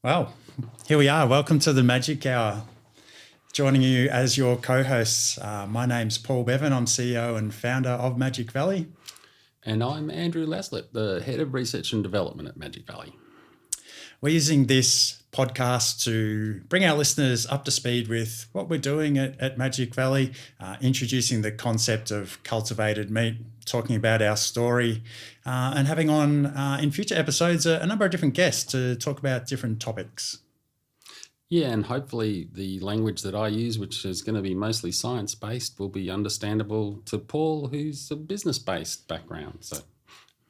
Well, here we are. Welcome to the Magic Hour. Joining you as your co-hosts, my name's Paul Bevan. I'm CEO and founder of Magic Valley. And I'm Andrew Laslett, the Head of Research and Development at Magic Valley. We're using this podcast to bring our listeners up to speed with what we're doing at Magic Valley, introducing the concept of cultivated meat, talking about our story, and having on in future episodes a number of different guests to talk about different topics. Yeah, and hopefully the language that I use, which is going to be mostly science-based, will be understandable to Paul, who's a business-based background. So.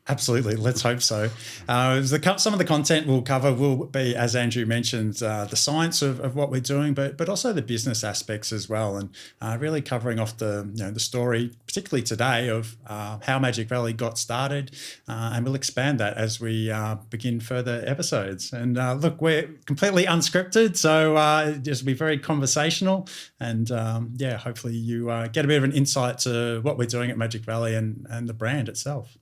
Absolutely. Let's hope so. Some of the content we'll cover will be, as Andrew mentioned, the science of what we're doing, but also the business aspects as well, and really covering off the story, particularly today, of how Magic Valley got started, and we'll expand that as we begin further episodes. And look, we're completely unscripted, so just be very conversational, and hopefully you get a bit of an insight to what we're doing at Magic Valley and the brand itself.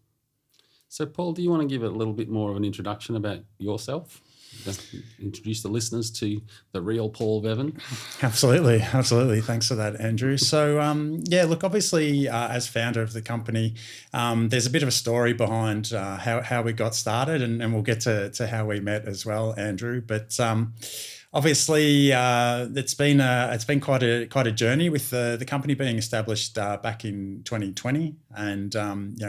So, Paul, do you want to give a little bit more of an introduction about yourself? Just introduce the listeners to the real Paul Bevan. Absolutely. Thanks for that, Andrew. So, look, obviously, as founder of the company, there's a bit of a story behind how we got started, and we'll get to how we met as well, Andrew. But obviously, it's been quite a journey with the company being established back in 2020, and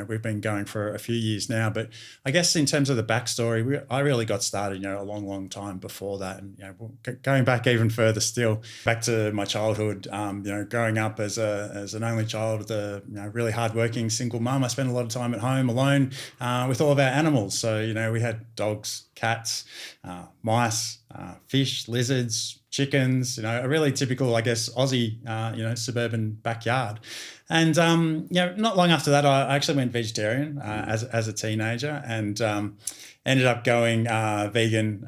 we've been going for a few years now. But I guess in terms of the backstory, I really got started a long time before that, and going back even further still, back to my childhood. Growing up as an only child with a really hardworking single mum, I spent a lot of time at home alone with all of our animals. So we had dogs, cats, mice, fish, lizards, chickens, a really typical, I guess, Aussie, suburban backyard. And, not long after that, I actually went vegetarian as a teenager, and ended up going vegan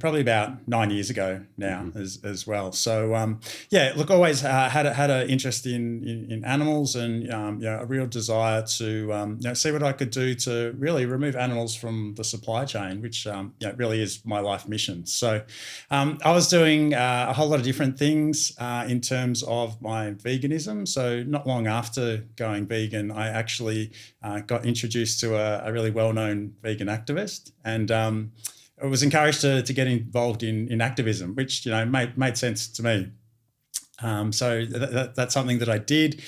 probably about 9 years ago now as well. So, look, always had an interest in animals, and a real desire to see what I could do to really remove animals from the supply chain, which really is my life mission. So I was doing a whole lot of different things in terms of my veganism. So not long after going vegan, I actually got introduced to a really well-known vegan activist, and I was encouraged to get involved in activism, which made sense to me. So that's something that I did.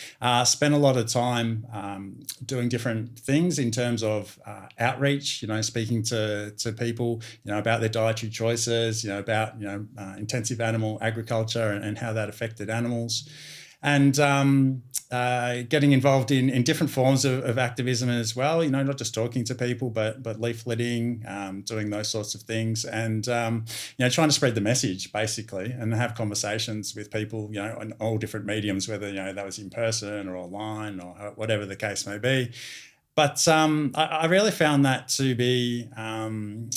Spent a lot of time doing different things in terms of outreach. Speaking to people, about their dietary choices. About intensive animal agriculture and how that affected animals, and getting involved in different forms of activism as well. Not just talking to people, but leafleting, doing those sorts of things, and trying to spread the message basically, and have conversations with people, on all different mediums, whether that was in person or online or whatever the case may be. But I really found that to be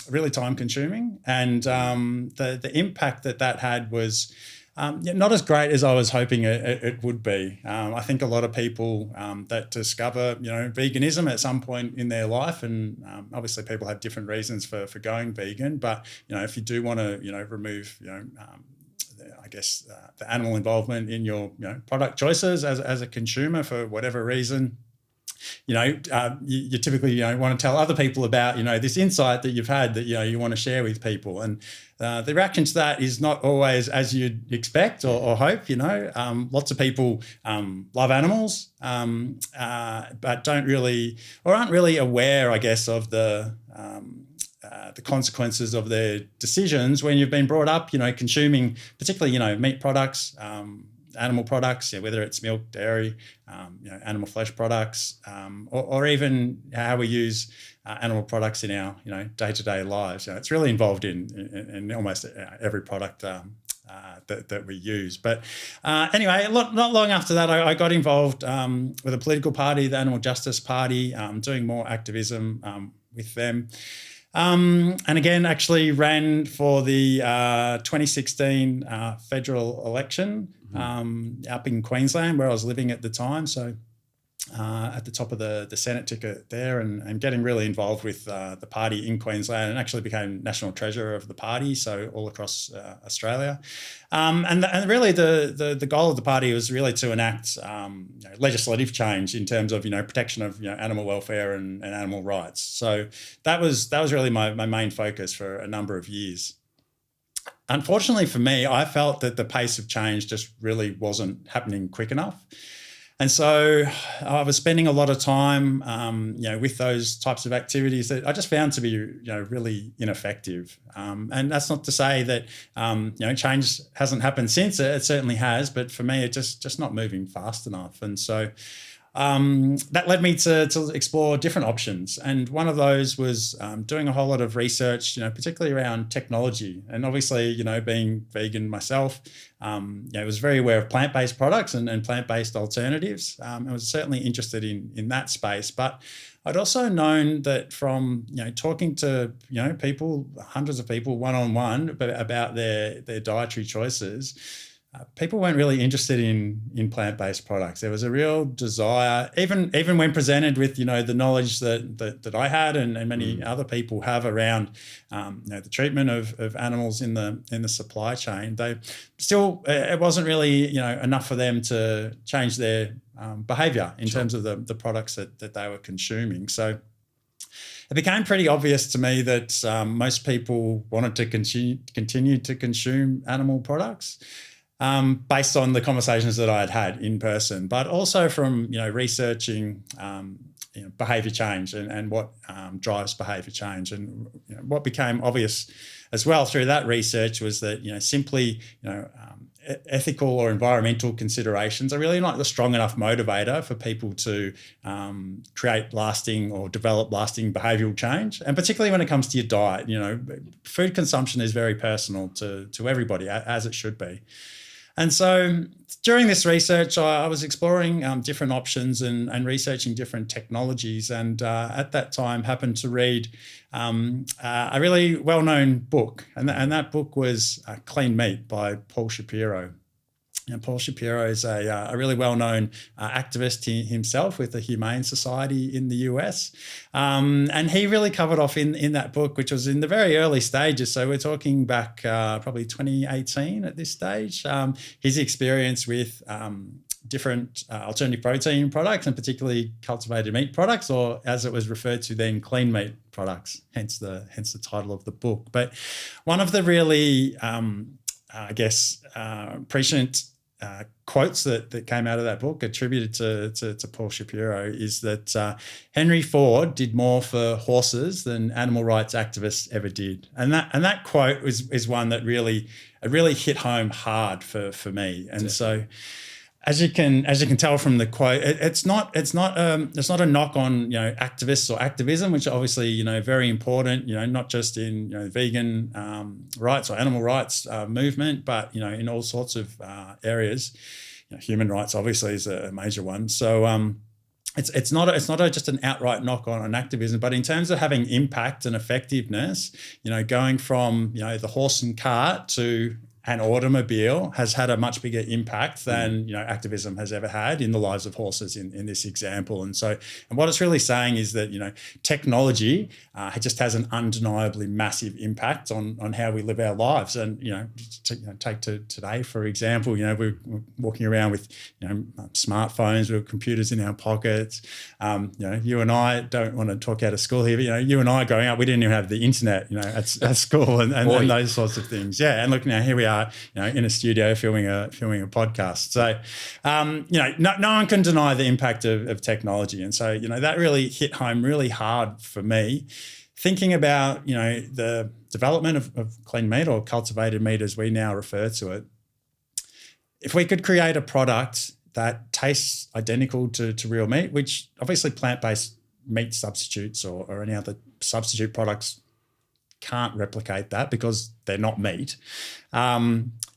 really time consuming, and the impact that had was not as great as I was hoping it would be. I think a lot of people that discover, veganism at some point in their life, and obviously people have different reasons for going vegan, but, if you do want to, remove, the animal involvement in your, product choices as a consumer for whatever reason, you typically want to tell other people about this insight that you've had that you want to share with people, and the reaction to that is not always as you'd expect or hope. Lots of people love animals, but don't really, or aren't really aware, I guess, of the consequences of their decisions when you've been brought up, consuming particularly meat products, animal products, whether it's milk, dairy, animal flesh products, or even how we use animal products in our day-to-day lives. It's really involved in almost every product that we use. But anyway, not long after that, I got involved with a political party, the Animal Justice Party, doing more activism with them. And again, actually ran for the 2016 federal election up in Queensland, where I was living at the time. So at the top of the Senate ticket there, and getting really involved with the party in Queensland, and actually became national treasurer of the party, so all across Australia. And really the goal of the party was really to enact legislative change in terms of protection of animal welfare and animal rights. So that was really my main focus for a number of years. Unfortunately for me, I felt that the pace of change just really wasn't happening quick enough. And so I was spending a lot of time, with those types of activities that I just found to be, really ineffective. And that's not to say that, change hasn't happened since. It certainly has, but for me, it's just not moving fast enough. And so that led me to explore different options. And one of those was doing a whole lot of research, particularly around technology. And obviously, being vegan myself, I was very aware of plant-based products and plant-based alternatives. I was certainly interested in that space. But I'd also known that from, talking to, people, hundreds of people one-on-one about their dietary choices, people weren't really interested in plant-based products. There was a real desire, even when presented with the knowledge that I had and many other people have around the treatment of animals in the supply chain. They still, it wasn't really enough for them to change their behaviour in terms of the products that they were consuming. So it became pretty obvious to me that most people wanted to continue to consume animal products. Based on the conversations that I had in person, but also from researching behaviour change and what drives behaviour change, and what became obvious as well through that research was that simply ethical or environmental considerations are really not the strong enough motivator for people to create lasting or develop lasting behavioural change, and particularly when it comes to your diet. Food consumption is very personal to everybody, as it should be. And so during this research, I was exploring different options and researching different technologies. And at that time, happened to read a really well-known book. And that book was Clean Meat by Paul Shapiro. Paul Shapiro is a really well-known activist himself with the Humane Society in the US. And he really covered off in that book, which was in the very early stages. So we're talking back probably 2018 at this stage. His experience with different alternative protein products, and particularly cultivated meat products, or as it was referred to then, clean meat products, hence the title of the book. But one of the really, prescient quotes that came out of that book attributed to Paul Shapiro is that Henry Ford did more for horses than animal rights activists ever did. And that quote is one that really hit home hard for me. And so as you can tell from the quote, it's not a knock on activists or activism, which are obviously very important, not just in vegan rights or animal rights movement, but in all sorts of areas. Human rights obviously is a major one. So it's not just an outright knock on activism, but in terms of having impact and effectiveness, going from the horse and cart to an automobile has had a much bigger impact than activism has ever had in the lives of horses in this example. And what it's really saying is that technology just has an undeniably massive impact on how we live our lives. And take to today for example, we're walking around with smartphones, with computers in our pockets. You and I don't want to talk out of school here, but you and I growing up, we didn't even have the internet at school and those sorts of things. Yeah, and look, now here we are in a studio filming a podcast. So no one can deny the impact of technology, and so that really hit home really hard for me, thinking about the development of clean meat, or cultivated meat as we now refer to it. If we could create a product that tastes identical to real meat, which obviously plant-based meat substitutes or any other substitute products can't replicate that because they're not meat.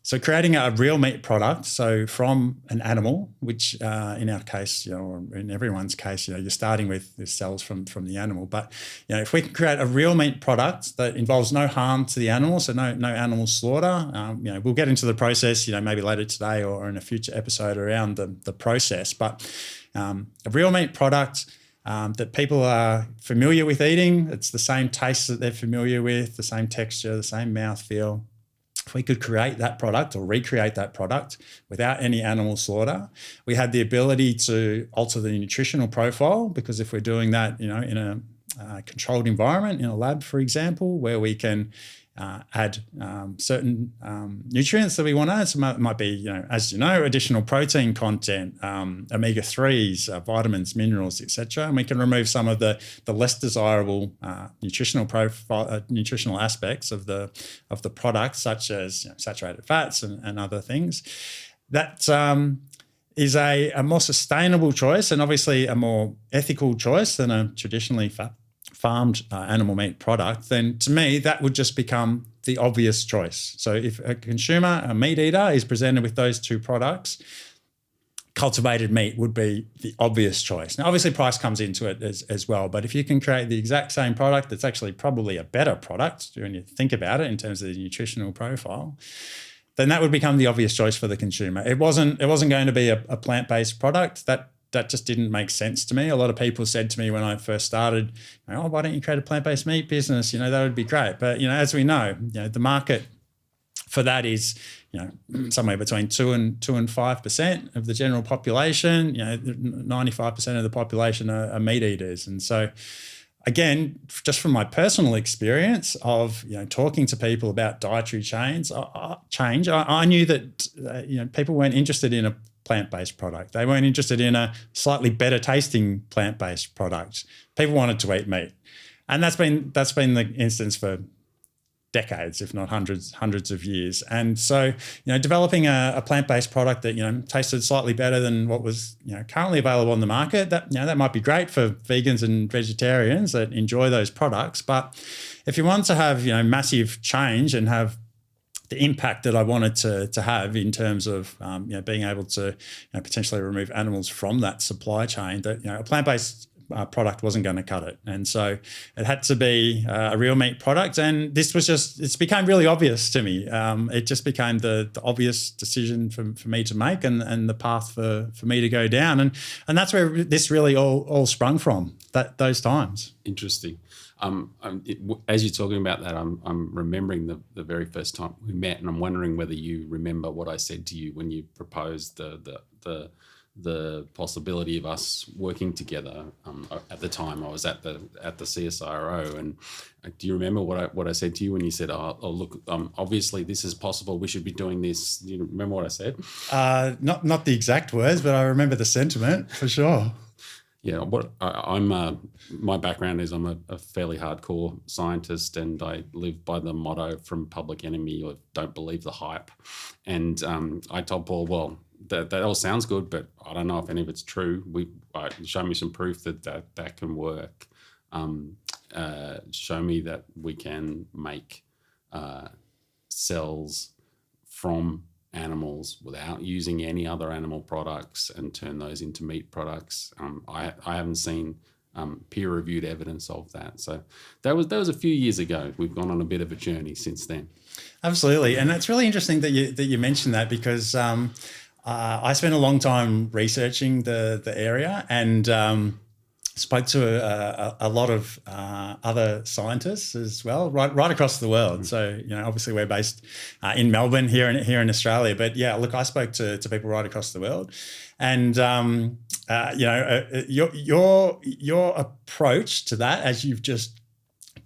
So creating a real meat product, so from an animal, which in our case, or in everyone's case, you're starting with the cells from the animal. But if we can create a real meat product that involves no harm to the animal, so no animal slaughter, we'll get into the process, maybe later today or in a future episode around the process. But a real meat product that people are familiar with eating, it's the same taste that they're familiar with, the same texture, the same mouthfeel. If we could create that product or recreate that product without any animal slaughter, we had the ability to alter the nutritional profile, because if we're doing that, in a controlled environment, in a lab, for example, where we can add certain nutrients that we want to add. So it might be, additional protein content, omega-3s, vitamins, minerals, etc. And we can remove some of the less desirable nutritional profile, nutritional aspects of the product, such as saturated fats and other things. That is a more sustainable choice, and obviously a more ethical choice than a traditionally farmed animal meat product. Then to me, that would just become the obvious choice. So if a consumer, a meat eater, is presented with those two products, cultivated meat would be the obvious choice. Now, obviously price comes into it as well, but if you can create the exact same product that's actually probably a better product when you think about it in terms of the nutritional profile, then that would become the obvious choice for the consumer. It wasn't going to be a plant-based product. That just didn't make sense to me. A lot of people said to me when I first started, why don't you create a plant-based meat business? That would be great. But, as we know, the market for that is, somewhere between 2 and 5% of the general population. 95% of the population are meat eaters. And so, again, just from my personal experience of, talking to people about dietary change, I knew that, people weren't interested in a plant-based product. They weren't interested in a slightly better tasting plant-based product. People wanted to eat meat. And that's been the instance for decades, if not hundreds of years. And so, developing a plant-based product that, tasted slightly better than what was, currently available on the market, that might be great for vegans and vegetarians that enjoy those products. But if you want to have, massive change and have the impact that I wanted to have in terms of being able to potentially remove animals from that supply chain, that a plant-based product wasn't going to cut it. And so it had to be a real meat product. And this was it became really obvious to me. It just became the obvious decision for me to make and the path for me to go down. And that's where this really all sprung from, those times. Interesting. As you're talking about that, I'm remembering the very first time we met, and I'm wondering whether you remember what I said to you when you proposed the possibility of us working together. At the time, I was at the CSIRO, and do you remember what I said to you when you said, "Oh look, obviously this is possible. We should be doing this." Do you remember what I said? Not the exact words, but I remember the sentiment for sure. Yeah, my background is I'm a fairly hardcore scientist, and I live by the motto from Public Enemy of "Don't believe the hype." And I told Paul, well, that all sounds good, but I don't know if any of it's true. Show me some proof that can work. Show me that we can make cells from animals without using any other animal products and turn those into meat products. I haven't seen peer-reviewed evidence of that. So that was a few years ago. We've gone on a bit of a journey since then. Absolutely, and it's really interesting that you mentioned that, because I spent a long time researching the area and spoke to a lot of other scientists as well, right across the world. So, obviously we're based in Melbourne here in Australia, but yeah, look, I spoke to people right across the world, and your approach to that, as you've just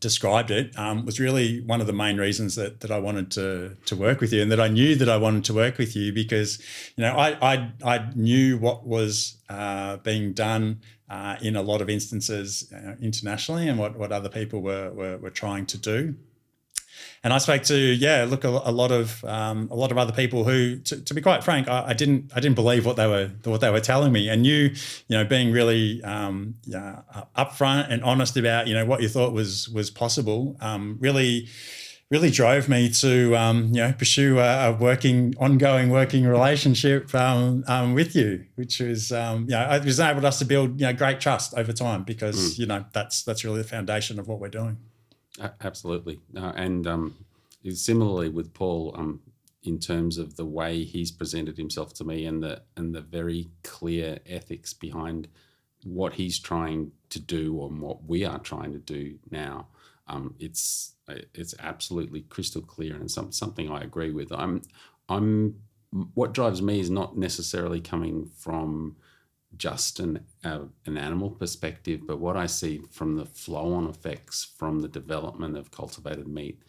described it, was really one of the main reasons that I wanted to work with you, and that I knew that I wanted to work with you, because I knew what was being done in a lot of instances internationally, and what other people were trying to do. And I spoke to a lot of other people who, to be quite frank, I didn't believe what they were telling me. And you being really upfront and honest about what you thought was possible, really drove me to pursue a ongoing working relationship with you, which was it was enabled us to build great trust over time, because that's really the foundation of what we're doing. Absolutely. And similarly with Paul, in terms of the way he's presented himself to me, and the very clear ethics behind what he's trying to do and what we are trying to do now, it's absolutely crystal clear, and it's something I agree with. What drives me is not necessarily coming from just an animal perspective, but what I see from the flow-on effects from the development of cultivated meat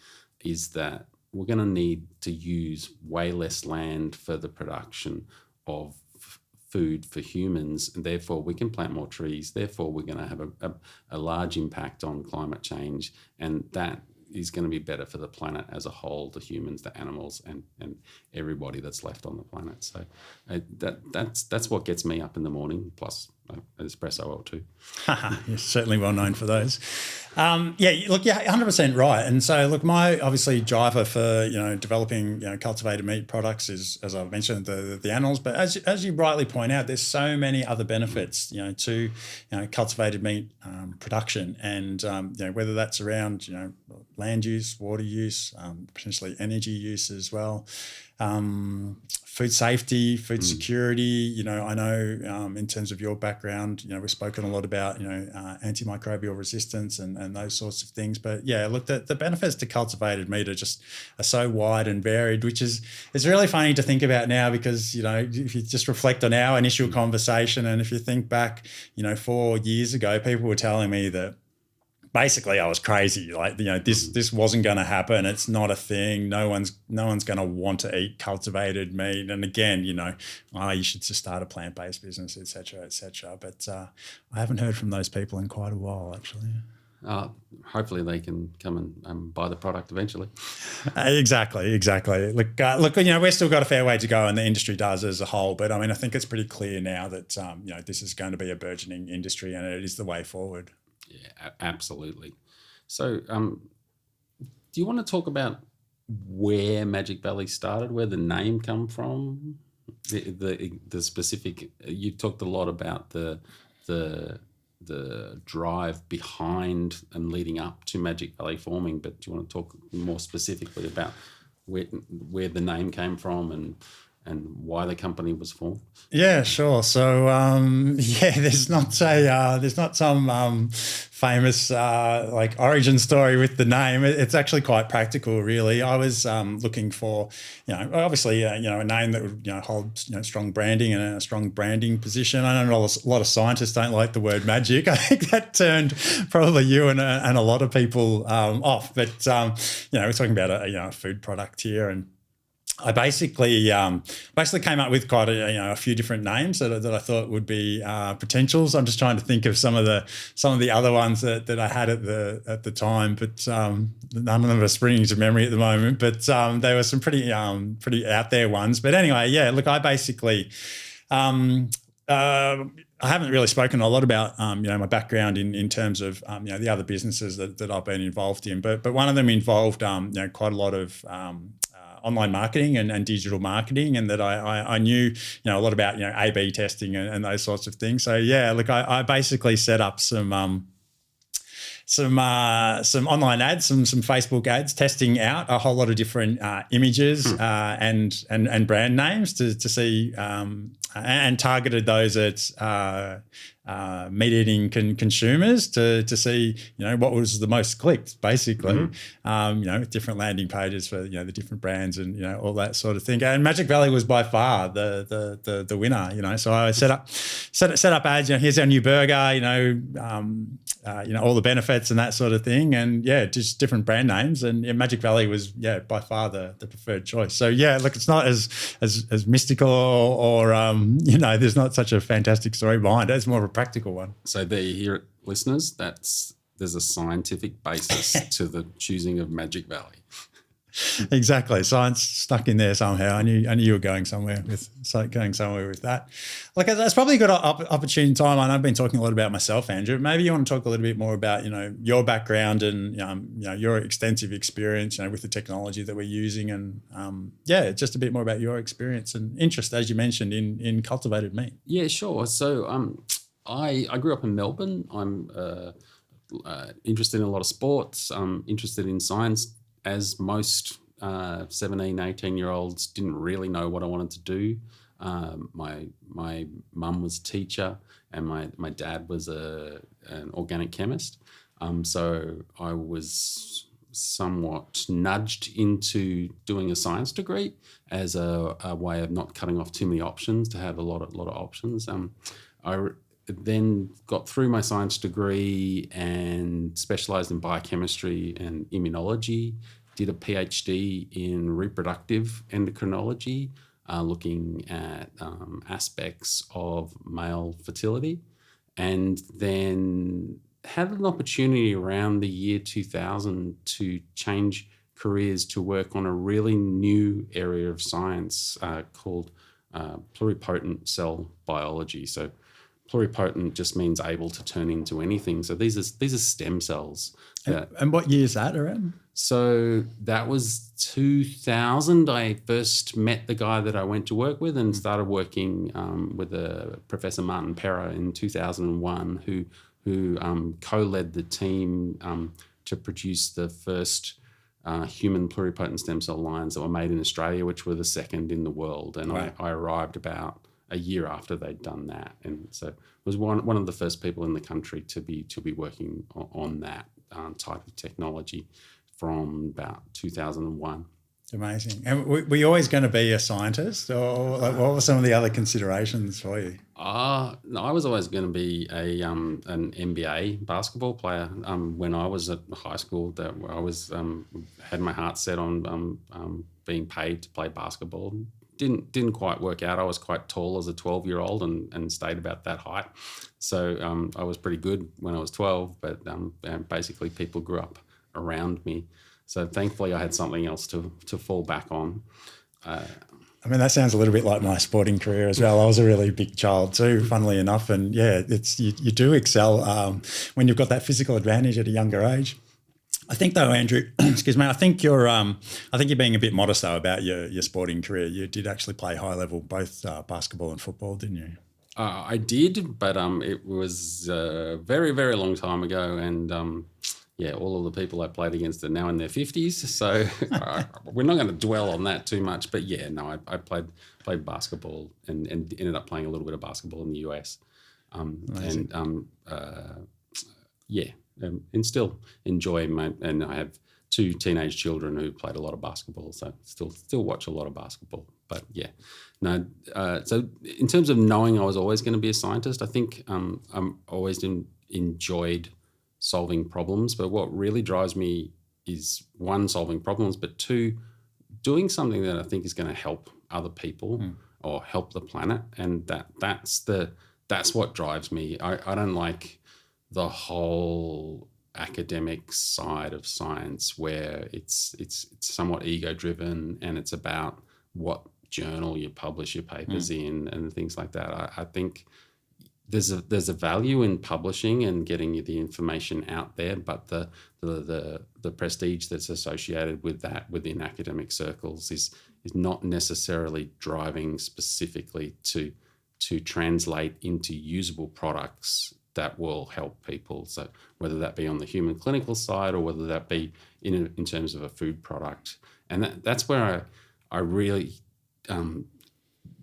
is that we're going to need to use way less land for the production of food for humans, and therefore we can plant more trees. Therefore, we're going to have a large impact on climate change, and that is going to be better for the planet as a whole, the humans, the animals, and everybody that's left on the planet. So that's what gets me up in the morning, plus an espresso or two. You're certainly well known for those. 100% right. And so, look, my obviously driver for developing cultivated meat products is, as I've mentioned, the animals. But as you rightly point out, there's so many other benefits to cultivated meat production, and whether that's around land use, water use, potentially energy use as well. Food safety, food security. I know in terms of your background, we've spoken a lot about antimicrobial resistance and those sorts of things. But look, the benefits to cultivated meat are so wide and varied, which is really funny to think about now, because if you just reflect on our initial conversation, and if you think back 4 years ago, people were telling me that basically I was crazy. Like, this wasn't going to happen. It's not a thing. No one's going to want to eat cultivated meat. And again, you should just start a plant-based business, et cetera, et cetera. But I haven't heard from those people in quite a while, actually. Hopefully they can come and buy the product eventually. Exactly. Look, we've still got a fair way to go, and the industry does as a whole. But I mean, I think it's pretty clear now that this is going to be a burgeoning industry, and it is the way forward. Yeah, absolutely. So, do you want to talk about where Magic Valley started, where the name come from, the specific? You talked a lot about the drive behind and leading up to Magic Valley forming, but do you want to talk more specifically about where the name came from and why the company was formed? Yeah, sure. So, there's not some famous origin story with the name. It's actually quite practical, really. I was looking for, obviously, a name that would hold strong branding and a strong branding position. I know a lot of scientists don't like the word magic. I think that turned probably you and a lot of people off. But we're talking about a food product here, and I basically came up with quite a few different names that I thought would be potentials. I'm just trying to think of some of the other ones that I had at the time, but none of them are springing to memory at the moment. But there were some pretty out there ones. But anyway, look, I basically I haven't really spoken a lot about my background in terms of the other businesses that I've been involved in, but one of them involved quite a lot of online marketing and digital marketing, and that I knew a lot about A/B testing and those sorts of things. So look, I basically set up some online ads, some Facebook ads, testing out a whole lot of different images and brand names to see and targeted those at meat eating consumers to see what was the most clicked, basically. With different landing pages for the different brands and all that sort of thing. And Magic Valley was by far the winner. So I set up ads. Here's our new burger. All the benefits and that sort of thing, and just different brand names. And Magic Valley was by far the preferred choice. So look, it's not as mystical or there's not such a fantastic story behind it. It's more of a practical one. So there you hear it, listeners. That's there's a scientific basis to the choosing of Magic Valley. Exactly, science stuck in there somehow. I knew you were going somewhere with that. Like, that's probably a good opportune time. And I've been talking a lot about myself, Andrew. Maybe you want to talk a little bit more about your background and your extensive experience with the technology that we're using, and just a bit more about your experience and interest, as you mentioned, in cultivated meat. Yeah, sure. So I grew up in Melbourne. I'm interested in a lot of sports. I'm interested in science. As most 17, 18-year-olds didn't really know what I wanted to do. My mum was a teacher and my dad was an organic chemist. So I was somewhat nudged into doing a science degree as a way of not cutting off too many options, to have a lot of options. I then got through my science degree and specialised in biochemistry and immunology, did a PhD in reproductive endocrinology, looking at aspects of male fertility, and then had an opportunity around the year 2000 to change careers to work on a really new area of science called pluripotent cell biology. So pluripotent just means able to turn into anything. So these are stem cells. And what year is that around? So that was 2000. I first met the guy that I went to work with and started working with Professor Martin Perra in 2001, who co-led the team to produce the first human pluripotent stem cell lines that were made in Australia, which were the second in the world. And right. I arrived about a year after they'd done that, and so was one of the first people in the country to be working on that type of technology from about 2001. Amazing. And were you always going to be a scientist, or what were some of the other considerations for you? No, I was always going to be an NBA basketball player. When I was at high school, that I was had my heart set on being paid to play basketball. Didn't quite work out. I was quite tall as a 12-year-old and stayed about that height. So I was pretty good when I was 12, but basically people grew up around me. So thankfully I had something else to fall back on. I mean, that sounds a little bit like my sporting career as well. I was a really big child too, funnily enough. And yeah, you do excel when you've got that physical advantage at a younger age. I think though, Andrew, excuse me, I think you're being a bit modest though about your sporting career. You did actually play high level, both basketball and football, didn't you? I did, but it was a very, very long time ago, and all of the people I played against are now in their 50s, so we're not going to dwell on that too much. But I played basketball and ended up playing a little bit of basketball in the US, and still enjoy and I have 2 teenage children who played a lot of basketball, so still watch a lot of basketball. But so in terms of knowing I was always going to be a scientist, I think I'm always enjoyed solving problems. But what really drives me is, 1, solving problems, but 2, doing something that I think is going to help other people or help the planet, and that's what drives me. I don't like the whole academic side of science where it's somewhat ego driven and it's about what journal you publish your papers in and things like that. I think there's a value in publishing and getting the information out there, but the prestige that's associated with that within academic circles is not necessarily driving specifically to translate into usable products that will help people. So whether that be on the human clinical side or whether that be in terms of a food product. And that's where I really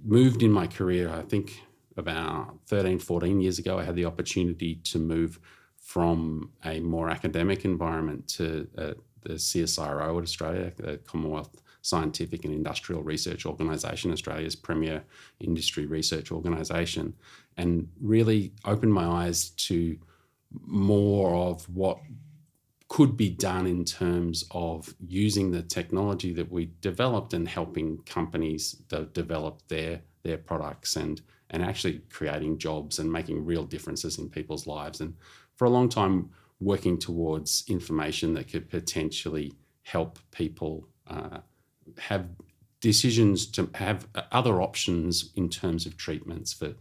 moved in my career. I think about 13, 14 years ago, I had the opportunity to move from a more academic environment to the CSIRO at Australia, the Commonwealth Scientific and Industrial Research Organisation, Australia's premier industry research organisation, and really opened my eyes to more of what could be done in terms of using the technology that we developed and helping companies develop their products and actually creating jobs and making real differences in people's lives. And for a long time, working towards information that could potentially help people have decisions to have other options in terms of treatments for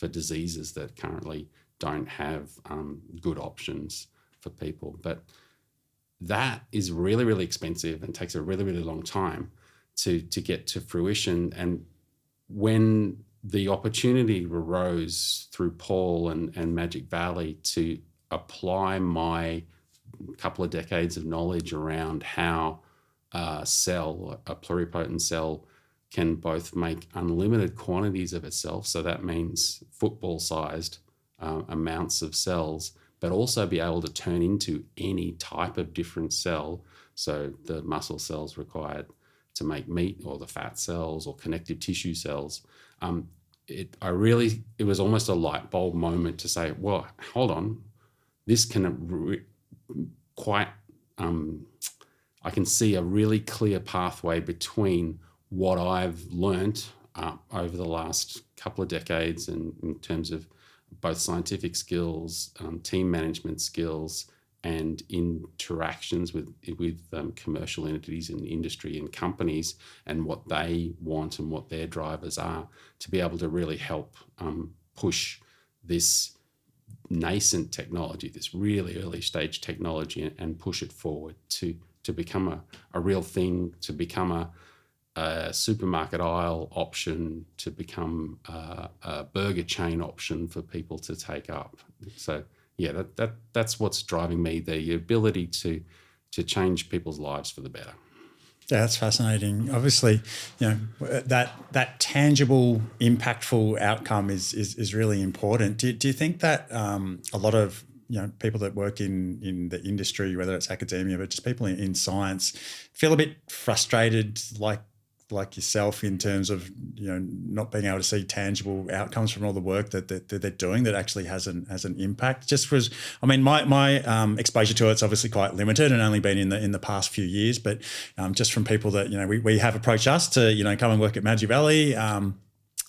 diseases that currently don't have good options for people. But that is really, really expensive and takes a really, really long time to get to fruition. And when the opportunity arose through Paul and Magic Valley to apply my couple of decades of knowledge around how a pluripotent cell, can both make unlimited quantities of itself, so that means football-sized amounts of cells, but also be able to turn into any type of different cell, so the muscle cells required to make meat, or the fat cells or connective tissue cells. It was almost a light bulb moment to say, well, hold on, this can I can see a really clear pathway between what I've learnt over the last couple of decades in terms of both scientific skills, team management skills, and interactions with commercial entities in the industry and companies, and what they want and what their drivers are, to be able to really help push this nascent technology, this really early stage technology, and push it forward to become a real thing, to become a supermarket aisle option, to become a burger chain option for people to take up. So yeah, that's what's driving me, the ability to change people's lives for the better. Yeah, that's fascinating. Obviously, that tangible, impactful outcome is really important. Do you think that a lot of people that work in the industry, whether it's academia, but just people in science, feel a bit frustrated, like yourself, in terms of not being able to see tangible outcomes from all the work that they're doing that actually has an impact? Just was, I mean, my exposure to it's obviously quite limited and only been in the past few years, but just from people that we have approached us to come and work at Magic Valley,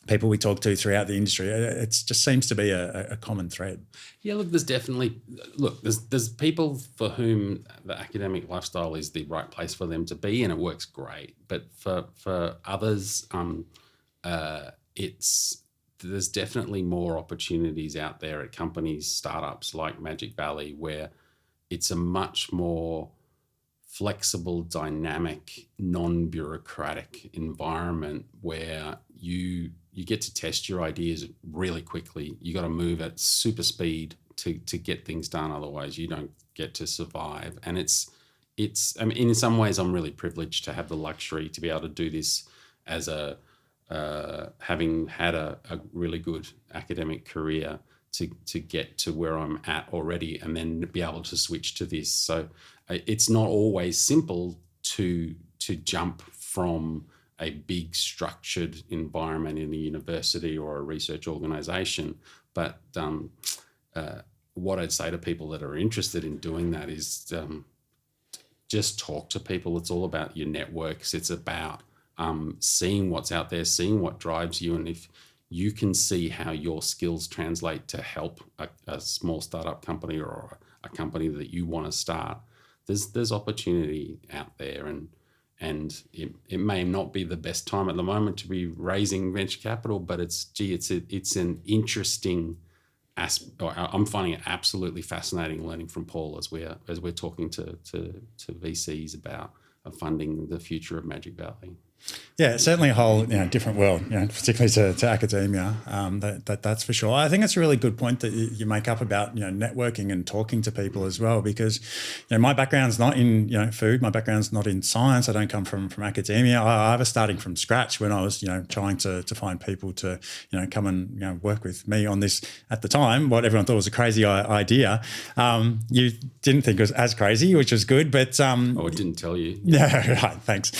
people we talk to throughout the industry, it just seems to be a common thread. Yeah, look, there's people for whom the academic lifestyle is the right place for them to be, and it works great. But for others, there's definitely more opportunities out there at companies, startups like Magic Valley, where it's a much more flexible, dynamic, non-bureaucratic environment where you get to test your ideas really quickly. You got to move at super speed to get things done. Otherwise, you don't get to survive. And it's. I mean, in some ways, I'm really privileged to have the luxury to be able to do this as having had a really good academic career to get to where I'm at already, and then be able to switch to this. So it's not always simple to jump from a big structured environment in a university or a research organization. But what I'd say to people that are interested in doing that is just talk to people. It's all about your networks. It's about seeing what's out there, seeing what drives you. And if you can see how your skills translate to help a small startup company or a company that you want to start, there's opportunity out there. And it may not be the best time at the moment to be raising venture capital, but it's an interesting aspect. I'm finding it absolutely fascinating learning from Paul as we're talking to VCs about funding the future of Magic Valley. Yeah, certainly a whole different world, particularly to academia. That's for sure. I think it's a really good point that you make up about networking and talking to people as well, because my background's not in food. My background's not in science. I don't come from academia. I was starting from scratch when I was trying to find people to come and work with me on this, at the time, what everyone thought was a crazy idea. You didn't think it was as crazy, which was good, but I didn't tell you. Yeah, right. Thanks.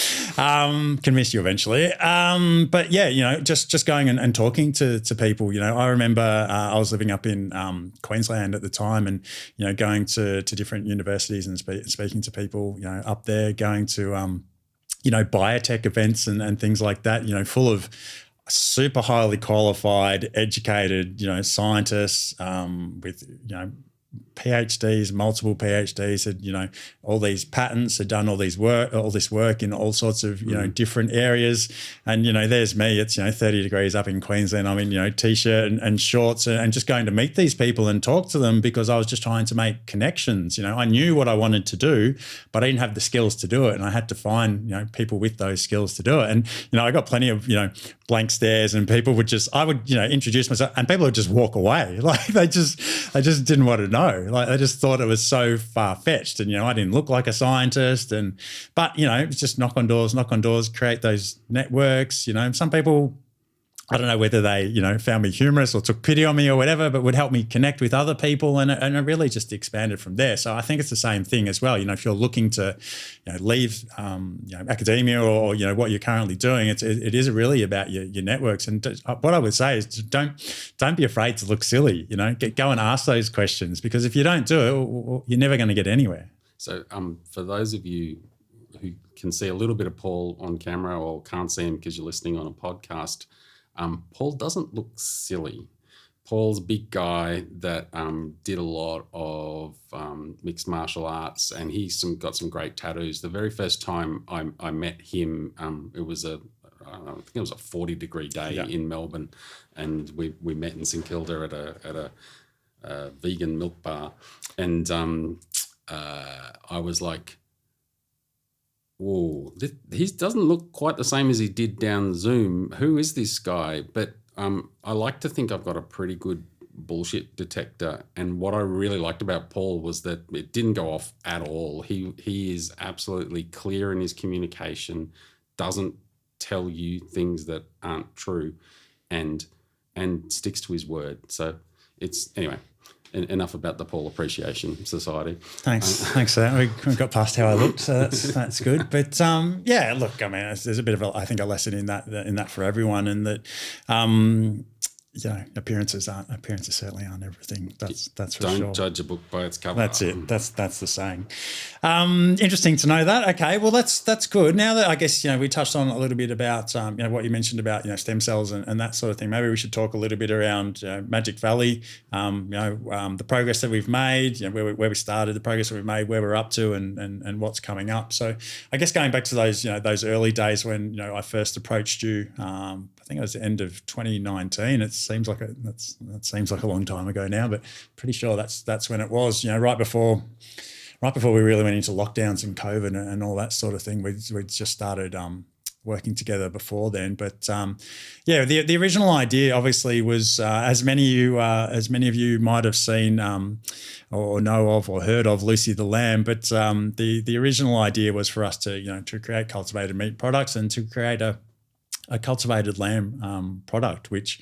Convinced you eventually. But yeah, just going and talking to people. I remember I was living up in Queensland at the time, and going to different universities and speaking to people up there, going to biotech events and things like that. Full of super highly qualified, educated scientists with PhDs, multiple PhDs, had all these patents, had done all this work in all sorts of different areas, and there's me. It's 30 degrees up in Queensland. I'm in t-shirt and shorts, and just going to meet these people and talk to them because I was just trying to make connections. I knew what I wanted to do, but I didn't have the skills to do it, and I had to find people with those skills to do it. And I got plenty of blank stares, and people would I would introduce myself, and people would just walk away, like they just didn't want to know. Like I just thought it was so far-fetched, and I didn't look like a scientist, but it was just knock on doors, create those networks. Some people, I don't know whether they, found me humorous or took pity on me or whatever, but would help me connect with other people, and it really just expanded from there. So I think it's the same thing as well. If you're looking to, leave, academia or what you're currently doing, it is really about your networks. And what I would say is don't be afraid to look silly. Go and ask those questions, because if you don't do it, you're never going to get anywhere. So for those of you who can see a little bit of Paul on camera or can't see him because you're listening on a podcast, Paul doesn't look silly. Paul's a big guy that did a lot of mixed martial arts, and he's got some great tattoos. The very first time I met him, it was I think it was a 40-degree day in Melbourne, and we met in St Kilda at a vegan milk bar, and I was like, whoa, he doesn't look quite the same as he did down Zoom. Who is this guy? But I like to think I've got a pretty good bullshit detector. And what I really liked about Paul was that it didn't go off at all. He is absolutely clear in his communication, doesn't tell you things that aren't true, and sticks to his word. So anyway. Enough about the Paul Appreciation Society. Thanks for that. We got past how I looked, so that's good. But look, I mean, there's a bit of a lesson in that for everyone, and that appearances certainly aren't everything. That's for sure. Don't judge a book by its cover. That's it. That's the saying. Interesting to know that. Okay, well that's good. Now that I guess we touched on a little bit about what you mentioned about stem cells and that sort of thing. Maybe we should talk a little bit around Magic Valley. The progress that we've made. Where we started, the progress that we've made, where we're up to, and what's coming up. So I guess going back to those early days when I first approached you. I think it was the end of 2019. It seems like a long time ago now, but pretty sure that's when it was. Right before we really went into lockdowns and COVID and all that sort of thing. We'd just started working together before then. But the original idea obviously was as many of you might have seen or know of or heard of Lucy the Lamb. But the original idea was for us to create cultivated meat products and to create a cultivated lamb product, which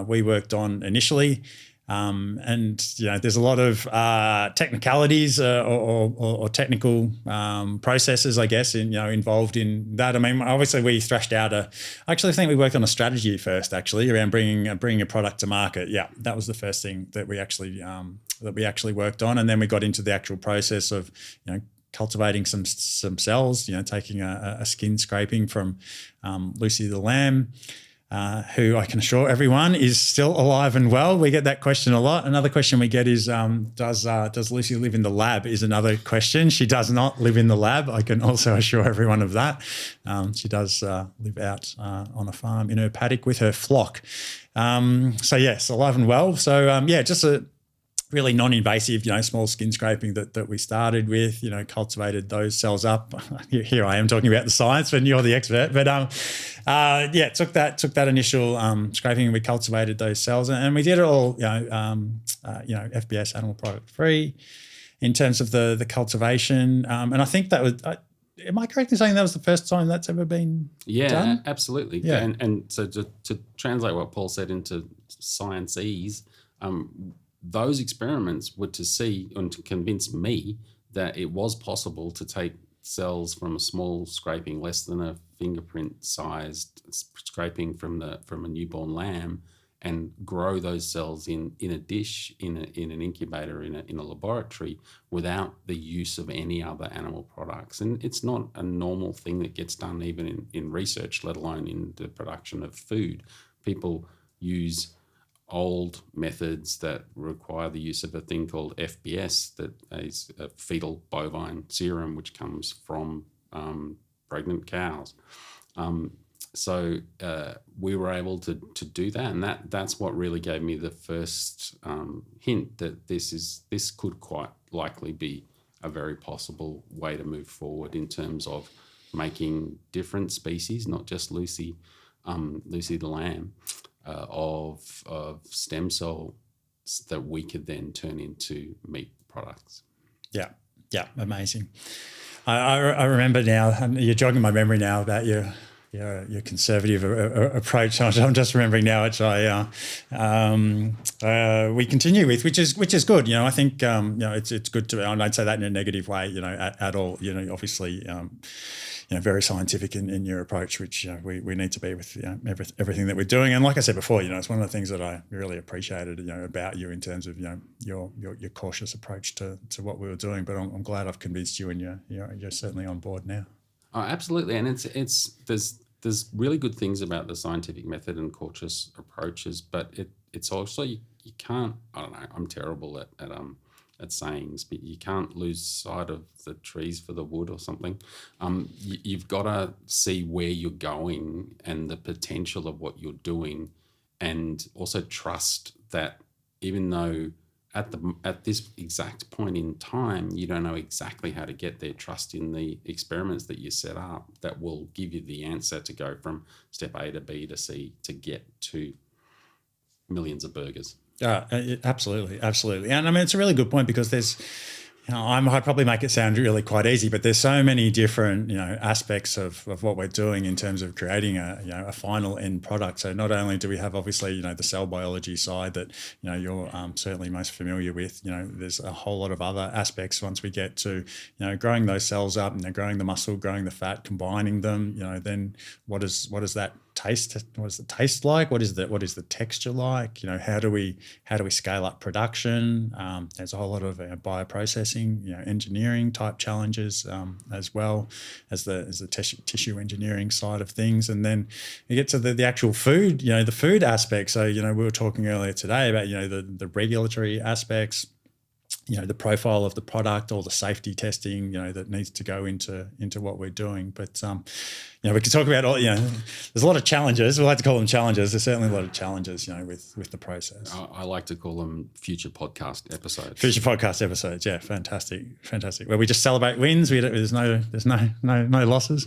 we worked on initially. And there's a lot of technicalities or technical processes, I guess, involved in that. I mean, obviously we thrashed out I actually think we worked on a strategy first, actually, around bringing a product to market. Yeah, that was the first thing that we actually worked on, and then we got into the actual process of cultivating some cells, taking a skin scraping from Lucy the Lamb, who I can assure everyone is still alive and well. We get that question a lot. Another question we get is, does Lucy live in the lab, is another question. She does not live in the lab. I can also assure everyone of that. She does live out on a farm in her paddock with her flock. So yes, alive and well. So just a really non-invasive, small skin scraping that we started with, cultivated those cells up. Here I am talking about the science, but you're the expert. But took that initial scraping, and we cultivated those cells, and we did it all, FBS, animal product free, in terms of the cultivation. And I think that was. Am I correct in saying that was the first time that's ever been done? Yeah, absolutely. Yeah. And so to translate what Paul said into science-ese, those experiments were to see and to convince me that it was possible to take cells from a small scraping, less than a fingerprint-sized scraping from a newborn lamb, and grow those cells in a dish, in an incubator, in a laboratory, without the use of any other animal products. And it's not a normal thing that gets done even in research, let alone in the production of food. People use old methods that require the use of a thing called FBS, that is a fetal bovine serum, which comes from pregnant cows. So we were able to do that, and that's what really gave me the first hint that this could quite likely be a very possible way to move forward in terms of making different species, not just Lucy the lamb, of stem cells that we could then turn into meat products. Yeah, amazing. I remember now. You're jogging my memory now about your conservative approach. I'm just remembering now, which we continue with, which is good. You know, I think it's good to. I don't say that in a negative way. You know, at all. You know, obviously. Very scientific in your approach, which we need to be with everything that we're doing. And like I said before, it's one of the things that I really appreciated about you in terms of your cautious approach to what we were doing. But I'm glad I've convinced you, and you're certainly on board now. Oh, absolutely, and there's really good things about the scientific method and cautious approaches, but it's also you can't. I don't know. I'm terrible at sayings, but you can't lose sight of the trees for the wood or something. You've got to see where you're going and the potential of what you're doing, and also trust that even though at this exact point in time you don't know exactly how to get there, trust in the experiments that you set up that will give you the answer to go from step A to B to C to get to millions of burgers. Absolutely. And I mean, it's a really good point, because there's, I probably make it sound really quite easy, but there's so many different, aspects of what we're doing in terms of creating a final end product. So not only do we have obviously, the cell biology side that, you're certainly most familiar with, there's a whole lot of other aspects once we get to, growing those cells up, growing the muscle, growing the fat, combining them, then what does that taste? What does it taste like? What is the texture like? How do we scale up production? There's a whole lot of bioprocessing, engineering type challenges, as well as the tissue engineering side of things. And then you get to the actual food, the food aspect. So we were talking earlier today about the regulatory aspects, the profile of the product, all the safety testing, that needs to go into what we're doing. But we could talk about all. There's a lot of challenges. We like to call them challenges. There's certainly a lot of challenges, with the process. I like to call them future podcast episodes. Future podcast episodes, yeah, fantastic. Where we just celebrate wins. There's no losses.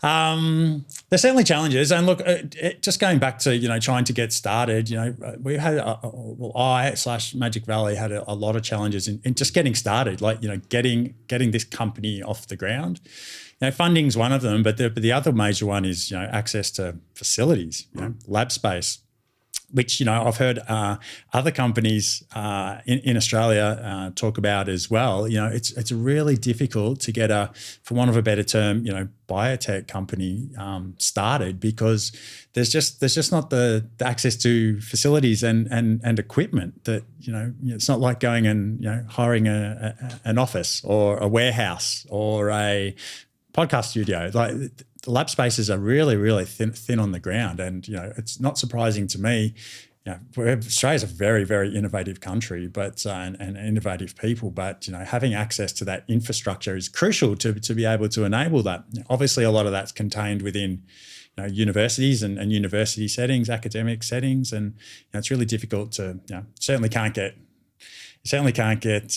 There's certainly challenges. And look, just going back to trying to get started. We had Magic Valley had a lot of challenges in just getting started. Like getting this company off the ground. Funding's one of them, but the other major one is access to facilities, lab space, which I've heard other companies in Australia talk about as well. It's really difficult to get for want of a better term, biotech company started, because there's just not the access to facilities and equipment that it's not like going and hiring an office or a warehouse or a podcast studio. Like, the lab spaces are really, really thin on the ground, and it's not surprising to me. Australia's a very, very innovative country, but and innovative people. But having access to that infrastructure is crucial to be able to enable that. Obviously, a lot of that's contained within universities and university settings, academic settings, and it's really difficult to. Certainly can't get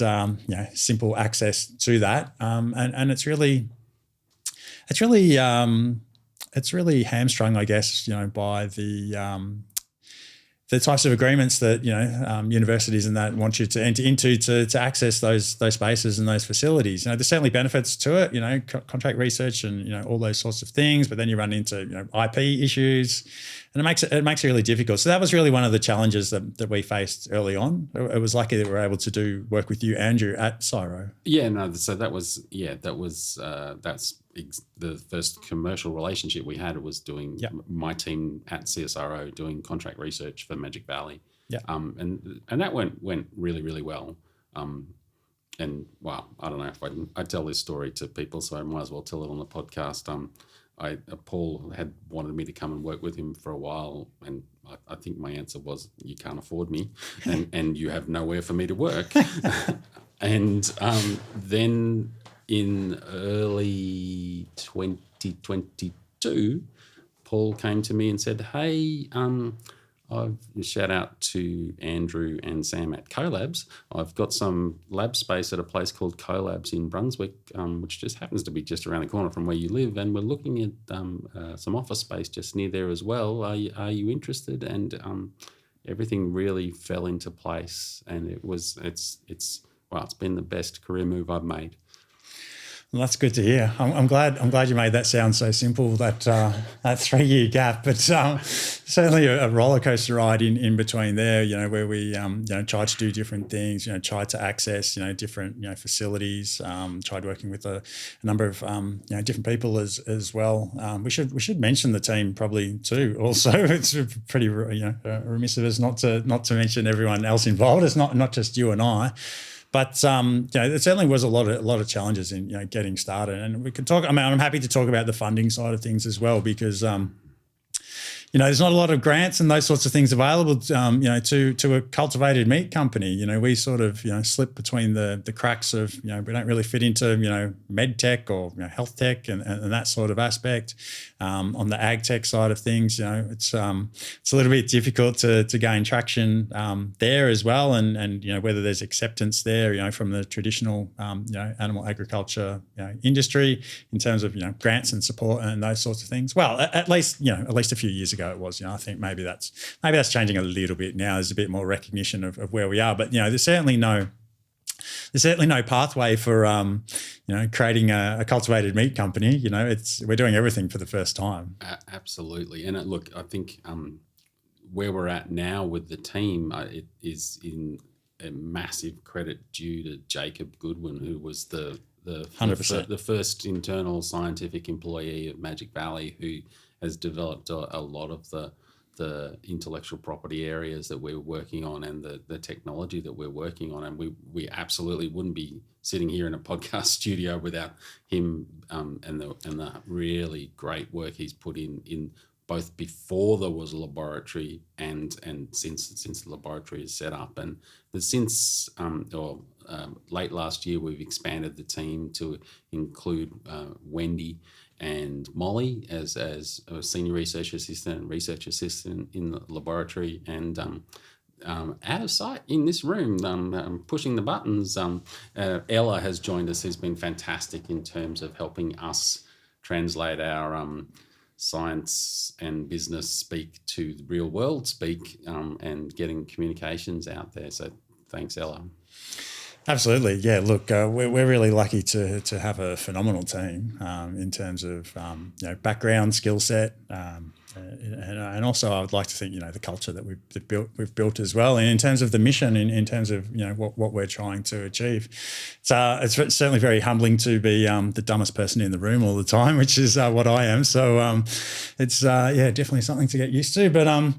simple access to that, and it's really hamstrung, I guess, by the types of agreements that universities and that want you to enter into to access those spaces and those facilities. There's certainly benefits to it, contract research and all those sorts of things, but then you run into IP issues, and it makes it really difficult. So that was really one of the challenges that we faced early on. It was lucky that we were able to do work with you, Andrew, at Cyro. Yeah, no. So that's the first commercial relationship we had. Was doing my team at CSIRO doing contract research for Magic Valley. Yeah. And that went really, really well. And wow, I don't know if I tell this story to people, so I might as well tell it on the podcast. Paul had wanted me to come and work with him for a while, and I think my answer was, you can't afford me, and you have nowhere for me to work. And then in early 2022, Paul came to me and said, hey, shout out to Andrew and Sam at CoLabs. I've got some lab space at a place called CoLabs in Brunswick, which just happens to be just around the corner from where you live, and we're looking at some office space just near there as well. Are you interested? And everything really fell into place, and it's been the best career move I've made. Well, that's good to hear. I'm glad you made that sound so simple, that 3-year gap. But certainly a roller coaster ride in between there. Where we tried to do different things. Tried to access different facilities. Tried working with a number of different people as well. We should mention the team probably too. Also, it's pretty remiss of us not to mention everyone else involved. It's not just you and I. But there certainly was a lot of challenges in getting started, and we can talk. I mean, I'm happy to talk about the funding side of things as well, because there's not a lot of grants and those sorts of things available, to a cultivated meat company. We sort of, slip between the cracks of, we don't really fit into, med tech or health tech and that sort of aspect. On the ag tech side of things, it's a little bit difficult to gain traction there as well. And whether there's acceptance there, from the traditional, animal agriculture industry in terms of, grants and support and those sorts of things. Well, at least a few years ago it was. I think maybe that's changing a little bit now. There's a bit more recognition of where we are, but there's certainly no pathway for creating a cultivated meat company. We're doing everything for the first time. Absolutely, and look, I think where we're at now with the team, it is in a massive credit due to Jacob Goodwin, who was the 100%. The first internal scientific employee at Magic Valley, who has developed a lot of the intellectual property areas that we're working on and the technology that we're working on. And we absolutely wouldn't be sitting here in a podcast studio without him and the really great work he's put in both before there was a laboratory and since the laboratory is set up. And since late last year, we've expanded the team to include Wendy and Molly as a senior research assistant in the laboratory. And out of sight in this room, pushing the buttons, Ella has joined us, who's been fantastic in terms of helping us translate our science and business speak to the real world speak, and getting communications out there. So thanks, Ella. Absolutely, yeah. Look, we're really lucky to have a phenomenal team in terms of background, skill set, and also I would like to think the culture that we've built as well, and in terms of the mission, in terms of what we're trying to achieve. It's certainly very humbling to be the dumbest person in the room all the time, which is what I am. So it's definitely something to get used to, but.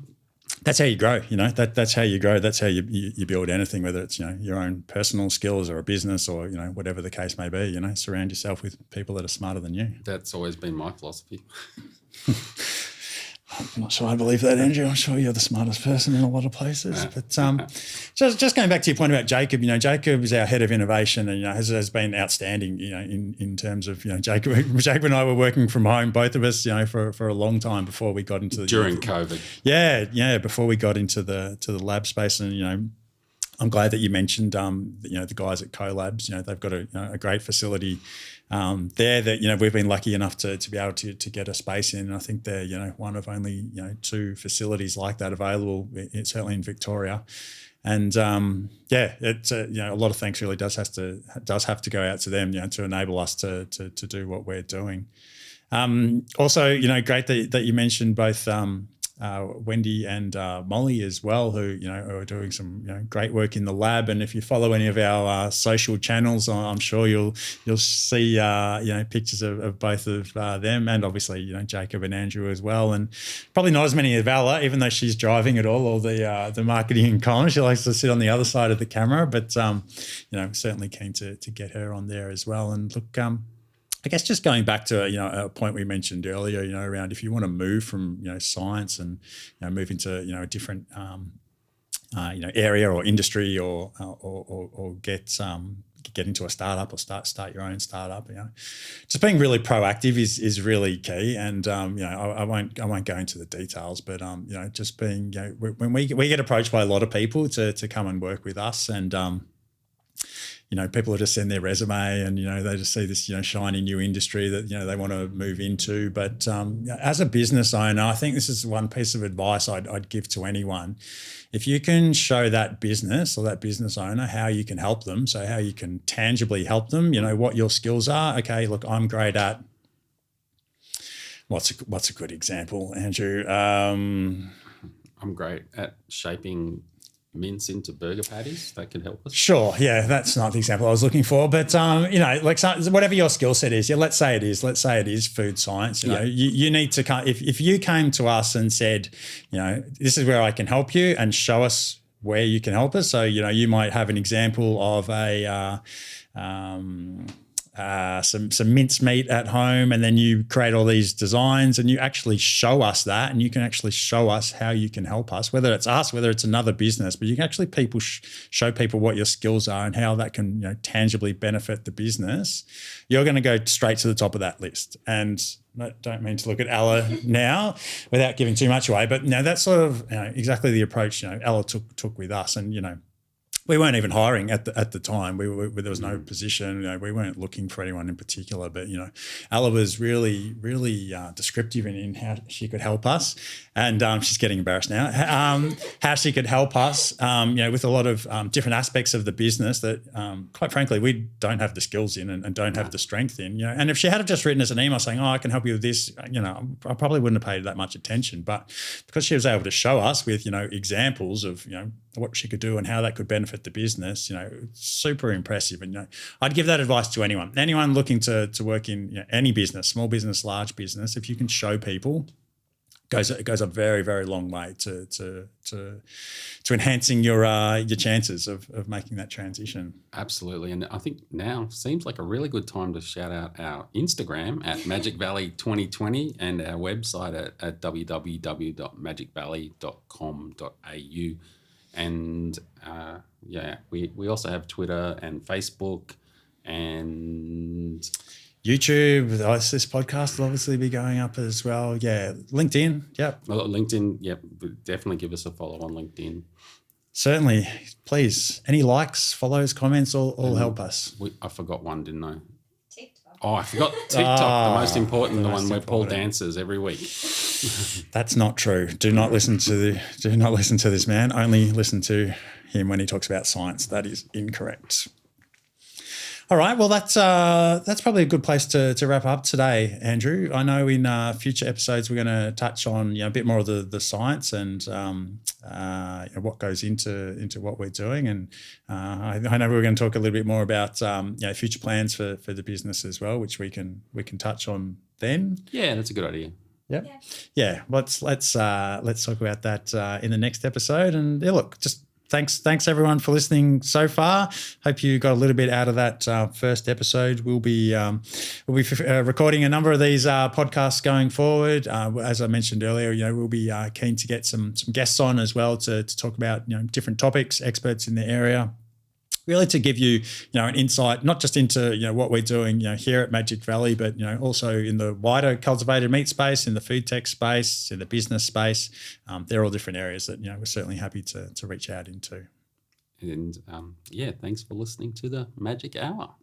That's how you grow, that's how you grow. That's how you build anything, whether it's, your own personal skills or a business or, whatever the case may be, surround yourself with people that are smarter than you. That's always been my philosophy. I'm not sure I believe that, Andrew. I'm sure you're the smartest person in a lot of places. But just going back to your point about Jacob, Jacob is our head of innovation and, has been outstanding, in terms of, Jacob and I were working from home, both of us, for a long time before we got into the... During COVID. Yeah, before we got into the lab space. And, I'm glad that you mentioned, the guys at CoLabs. They've got a great facility there that, we've been lucky enough to be able to get a space in. And I think they're, one of only, 2 facilities like that available, certainly in Victoria. And it's a lot of thanks really does have to go out to them, to enable us to do what we're doing. Also, great that you mentioned both Wendy and Molly as well, who are doing some great work in the lab. And if you follow any of our social channels, I'm sure you'll see pictures of both of them, and obviously Jacob and Andrew as well. And probably not as many of Ella, even though she's driving it all the marketing and comms. She likes to sit on the other side of the camera, but certainly keen to get her on there as well. And look. I guess just going back to a point we mentioned earlier, around if you want to move from science and move into a different area or industry or get into a startup or start your own startup. Just being really proactive is really key. And I won't go into the details, but just being when we get approached by a lot of people to come and work with us, and people will just send their resume and, they just see this, shiny new industry that, they want to move into. But as a business owner, I think this is one piece of advice I'd give to anyone. If you can show that business or that business owner how you can help them, so how you can tangibly help them, what your skills are. Okay, look, I'm great at, what's a good example, Andrew? I'm great at shaping mince into burger patties. That can help us. Sure, yeah, that's not the example I was looking for, but whatever your skill set is, let's say it is food science. You need to come. If you came to us and said, this is where I can help you, and show us where you can help us. So you might have an example of some mincemeat at home, and then you create all these designs and you actually show us that, and you can actually show us how you can help us, whether it's us, whether it's another business, but you can actually show people what your skills are and how that can tangibly benefit the business. You're going to go straight to the top of that list. And I don't mean to look at Ella now without giving too much away, but that's sort of exactly the approach Ella took with us. And we weren't even hiring at the time. There was no position. We weren't looking for anyone in particular. But Ella was really, really descriptive in how she could help us, and she's getting embarrassed now. How she could help us, with a lot of different aspects of the business that, quite frankly, we don't have the skills in and don't have the strength in. And if she had just written us an email saying, "Oh, I can help you with this," I probably wouldn't have paid that much attention. But because she was able to show us with examples of what she could do and how that could benefit the business, super impressive. And I'd give that advice to anyone looking to work in any business, small business, large business. If you can show people, it goes a very, very long way to enhancing your chances of making that transition. Absolutely. And I think now seems like a really good time to shout out our Instagram at Magic Valley 2020 and our website at www.magicvalley.com.au. And we also have Twitter and Facebook and YouTube. This podcast will obviously be going up as well. Yeah, LinkedIn. Yep. Well, LinkedIn. Yep. Definitely give us a follow on LinkedIn. Certainly. Please. Any likes, follows, comments, all help us. I forgot one, didn't I? TikTok. Oh, I forgot TikTok. The most important, the one where Paul dances every week. That's not true. Do not listen to this man. Only listen to him when he talks about science. That is incorrect. All right. Well, that's probably a good place to wrap up today, Andrew. I know in future episodes we're going to touch on a bit more of the science and what goes into what we're doing, and I know we're going to talk a little bit more about future plans for the business as well, which we can touch on then. Yeah, that's a good idea. Yep. Yeah. Let's talk about that in the next episode. And look, just thanks everyone for listening so far. Hope you got a little bit out of that first episode. We'll be recording a number of these podcasts going forward. As I mentioned earlier, we'll be keen to get some guests on as well to talk about different topics, experts in the area. Really to give you, an insight, not just into, what we're doing, here at Magic Valley, but, also in the wider cultivated meat space, in the food tech space, in the business space. They're all different areas that, we're certainly happy to reach out into. And, thanks for listening to the Magic Hour.